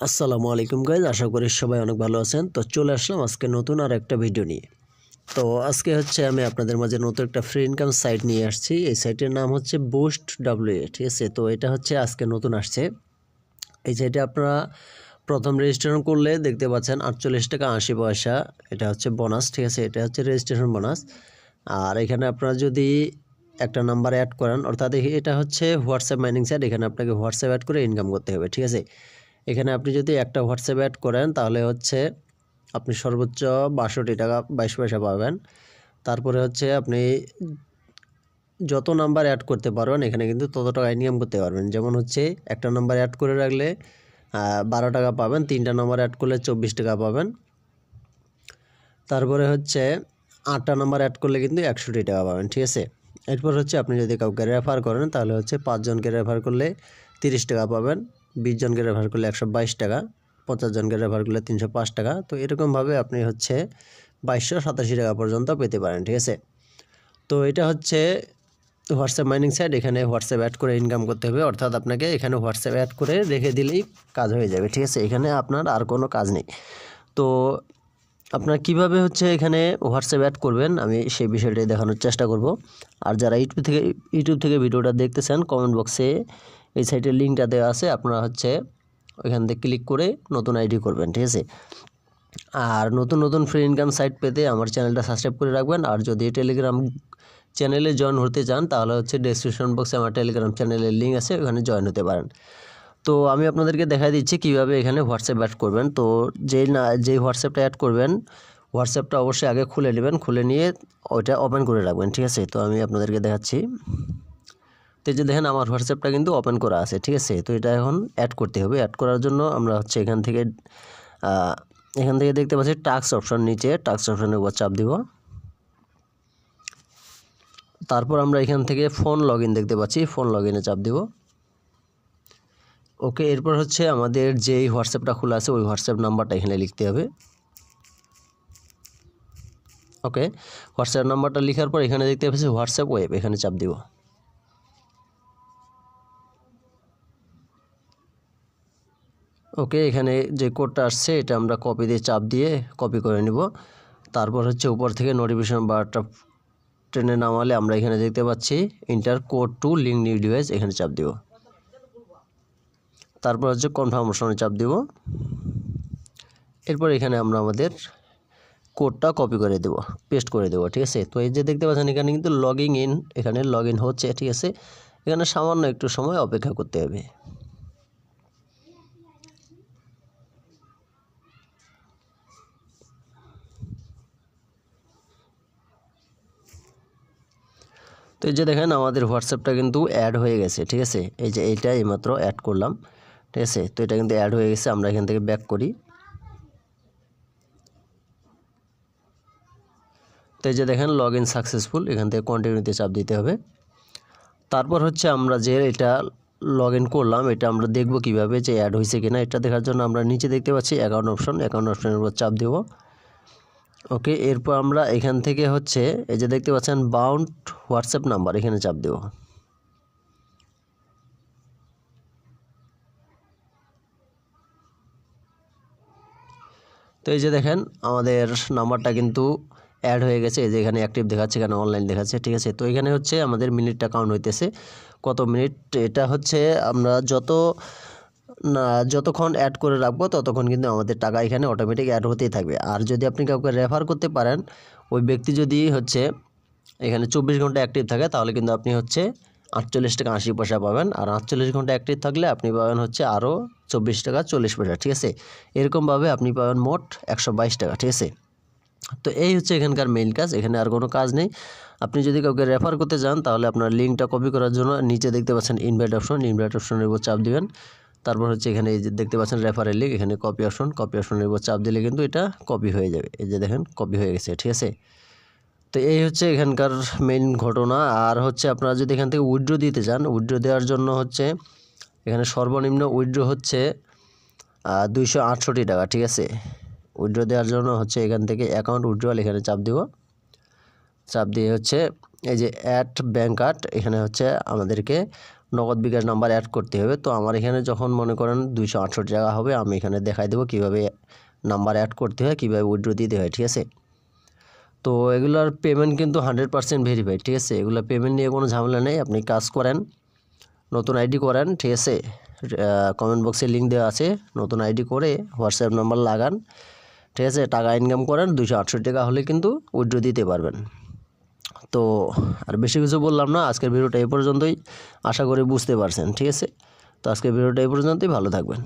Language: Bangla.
আসসালামু আলাইকুম গাইজ, আশা করি সবাই অনেক ভালো আছেন। তো চলে আসলাম আজকে নতুন আর একটা ভিডিও নিয়ে। তো আজকে আমি আপনাদের মাঝে নতুন একটা ফ্রি ইনকাম সাইট নিয়ে আসছি। এই সাইটের নাম হচ্ছে বুস্ট ডাব্লিউএ, ঠিক আছে। তো এটা আজকে নতুন আসছে। এই সাইটে আপনারা প্রথম রেজিস্ট্রেশন করলে দেখতে পাচ্ছেন 48 টাকা 80 পয়সা, এটা হচ্ছে বোনাস, ঠিক আছে। এটা হচ্ছে রেজিস্ট্রেশন বোনাস। আর এখানে আপনারা যদি একটা নাম্বার অ্যাড করেন, অর্থাৎ এটা হচ্ছে হোয়াটসঅ্যাপ মাইনিং সাইট। এখানে আপনাকে হোয়াটসঅ্যাপ অ্যাড করে ইনকাম করতে হবে, ঠিক আছে। এখানে আপনি যদি একটা হোয়াটসঅ্যাপ অ্যাড করেন তাহলে আপনি সর্বোচ্চ 62 টাকা 22 পয়সা পাবেন। তারপরে আপনি যত নাম্বার অ্যাড করতে পারবেন এখানে কিন্তু তত টাকা ইনকাম করতে পারবেন। যেমন একটা নাম্বার অ্যাড করে রাখলে 12 টাকা পাবেন, 3টা নাম্বার অ্যাড করলে 24 টাকা পাবেন। তারপরে 8টা নাম্বার অ্যাড করলে কিন্তু 61 টাকা পাবেন, ঠিক আছে। এরপর আপনি যদি কাউকে রেফার করেন তাহলে 5 জনকে রেফার করলে 30 টাকা পাবেন, 20 জনকে রেফার করলে 122 টাকা, 50 জনকে রেফার করলে 305 টাকা। তো এরকমভাবে আপনি 2287 টাকা পর্যন্ত পেতে পারেন, ঠিক আছে। তো এটা হোয়াটসঅ্যাপ মাইনিং সাইট। এখানে হোয়াটসঅ্যাপ অ্যাড করে ইনকাম করতে হবে, অর্থাৎ আপনাকে এখানে হোয়াটসঅ্যাপ অ্যাড করে রেখে দিলেই কাজ হয়ে যাবে, ঠিক আছে। এখানে আপনার আর কোনো কাজ নেই। তো আপনারা কীভাবে এখানে হোয়াটসঅ্যাপ অ্যাড করবেন আমি সেই বিষয়টাই দেখানোর চেষ্টা করব। আর যারা ইউটিউব থেকে ভিডিওটা দেখতেছেন, কমেন্ট বক্সে এই সাইটের লিঙ্কটা দেওয়া আছে, আপনারা ওইখান থেকে ক্লিক করে নতুন আইডি করবেন, ঠিক আছে। আর নতুন নতুন ফ্রি ইনকাম সাইট পেতে আমার চ্যানেলটা সাবস্ক্রাইব করে রাখবেন। আর যদি টেলিগ্রাম চ্যানেলে জয়েন হতে চান তাহলে ডেসক্রিপশন বক্সে আমার টেলিগ্রাম চ্যানেলের লিঙ্ক আছে, ওখানে জয়েন হতে পারেন। তো আমি আপনাদেরকে দেখাই দিচ্ছি কীভাবে এখানে হোয়াটসঅ্যাপ অ্যাড করবেন। তো যেই হোয়াটসঅ্যাপটা অ্যাড করবেন, হোয়াটসঅ্যাপটা অবশ্যই আগে খুলে নেবেন, খুলে নিয়ে ওইটা ওপেন করে রাখবেন, ঠিক আছে। তো আমি আপনাদেরকে দেখাচ্ছি। তো এই যে দেখেন আমার হোয়াটসঅ্যাপটা কিন্তু ওপেন করা আছে, ঠিক আছে। তো এটা এখন অ্যাড করতে হবে। অ্যাড করার জন্য আমরা এখান থেকে দেখতে পাচ্ছি টাস্ক অপশন, নিচে টাস্ক অপশনের উপর চাপ দিব। তারপর আমরা এখান থেকে ফোন লগ ইন দেখতে পাচ্ছি, ফোন লগ ইনে চাপ দিব। ওকে, এরপর আমাদের যেই হোয়াটসঅ্যাপটা খোলা আছে ওই হোয়াটসঅ্যাপ নাম্বারটা এখানে লিখতে হবে। ওকে, হোয়াটসঅ্যাপ নাম্বারটা লেখার পর এখানে দেখতে পাচ্ছি হোয়াটসঅ্যাপ ওয়েব, এখানে চাপ দিব। ওকে, এখানে যে কোডটা আসছে এটা আমরা কপি দিয়ে চাপ দিয়ে কপি করে নিব। তারপর উপর থেকে নোটিফিকেশন বারটা টেনে নামালে আমরা এখানে দেখতে পাচ্ছি inter code two link new device, এখানে চাপ দিব। তারপর কনফার্মেশনে চাপ দিব। এরপর এখানে আমরা আমাদের কোডটা কপি করে দেব, পেস্ট করে দেব, ঠিক আছে। তো এই যে দেখতে পাচ্ছেন এখানে কিন্তু এখানে লগ ইন হচ্ছে, ঠিক আছে। এখানে সামান্য একটু সময় অপেক্ষা করতে হবে। তো এই যে দেখেন আমাদের হোয়াটসঅ্যাপটা কিন্তু অ্যাড হয়ে গেছে, ঠিক আছে। এই যে এইটা এইমাত্র অ্যাড করলাম, ঠিক আছে। তো এটা কিন্তু অ্যাড হয়ে গেছে। আমরা এখান থেকে ব্যাক করি। তো এই যে দেখেন লগ ইন সাকসেসফুল, এখান থেকে কন্টিনিউতে চাপ দিতে হবে। তারপর আমরা যে এটা লগ ইন করলাম এটা আমরা দেখব কিভাবে যে অ্যাড হয়েছে কিনা। এটা দেখার জন্য আমরা নিচে দেখতে পাচ্ছি অ্যাকাউন্ট অপশনের উপর চাপ দেব। ওকে, এরপর আমরা এখান থেকে এই যে দেখতে পাচ্ছেন বাউন্ড হোয়াটসঅ্যাপ নাম্বার, এখানে চাপ দেব। তো এই যে দেখেন আমাদের নাম্বারটা কিন্তু অ্যাড হয়ে গেছে। এই যে এখানে অ্যাক্টিভ দেখাচ্ছে, এখানে অনলাইন দেখাচ্ছে, ঠিক আছে। তো এখানে আমাদের মিনিটটা কাউন্ট হইতেছে, কত মিনিট। এটা আমরা যতক্ষণ অ্যাড করে রাখবো ততক্ষণ কিন্তু আমাদের টাকা এখানে অটোমেটিক অ্যাড হতেই থাকবে। আর যদি আপনি কাউকে রেফার করতে পারেন, ওই ব্যক্তি যদি এখানে 24 ঘন্টা অ্যাক্টিভ থাকে তাহলে কিন্তু আপনি 48 টাকা 80 পয়সা পাবেন। আর 48 ঘন্টা অ্যাক্টিভ থাকলে আপনি পাবেন আরও 24 টাকা 40 পয়সা, ঠিক আছে। এরকমভাবে আপনি পাবেন মোট 122 টাকা, ঠিক আছে। তো এই এখানকার মেইন কাজ, এখানে আর কোনো কাজ নেই। আপনি যদি কাউকে রেফার করতে চান তাহলে আপনার লিঙ্কটা কপি করার জন্য নিচে দেখতে পাচ্ছেন ইনভাইট অপশনের উপর চাপ দিবেন। তারপর এখানে এই যে দেখতে পাচ্ছেন রেফারের লিঙ্ক, এখানে কপি অপশনের উপর চাপ দিলে কিন্তু এটা কপি হয়ে যাবে। এই যে দেখেন কপি হয়ে গেছে, ঠিক আছে। তো এই এখানকার মেইন ঘটনা। আর আপনারা যদি এখান থেকে উইথড্র দিতে চান, উইথড্র দেওয়ার জন্য এখানে সর্বনিম্ন উইথড্র 268 টাকা, ঠিক আছে। উইথড্র দেওয়ার জন্য এখান থেকে অ্যাকাউন্ট উইথড্রয়াল, এখানে চাপ দিব। চাপ দিয়ে এই যে অ্যাড ব্যাঙ্ক কার্ড, এখানে আমাদেরকে নগদ বিকাশ নাম্বার অ্যাড করতে হবে। তো আমার এখানে যখন মনে করেন 268 টাকা হবে, আমি এখানে দেখাই দেবো কীভাবে নাম্বার অ্যাড করতে হয়, কীভাবে উইথড্র দিতে হয়, ঠিক আছে। তো এগুলোর পেমেন্ট কিন্তু 100% ভেরিফাইড, ঠিক আছে। এগুলো পেমেন্ট নিয়ে কোনো ঝামেলা নেই। আপনি কাজ করেন, নতুন আইডি করেন, ঠিক আছে। কমেন্ট বক্সে লিঙ্ক দেওয়া আছে, নতুন আইডি করে হোয়াটসঅ্যাপ নাম্বার লাগান, ঠিক আছে। টাকা ইনকাম করেন, 268 টাকা হলে কিন্তু উইথড্র দিতে পারবেন। তো আর বেশি কিছু বললাম না, আজকের ভিডিওটা এই পর্যন্তই। আশা করি বুঝতে পারছেন, ঠিক আছে। তো আজকের ভিডিওটা এই পর্যন্তই, ভালো থাকবেন।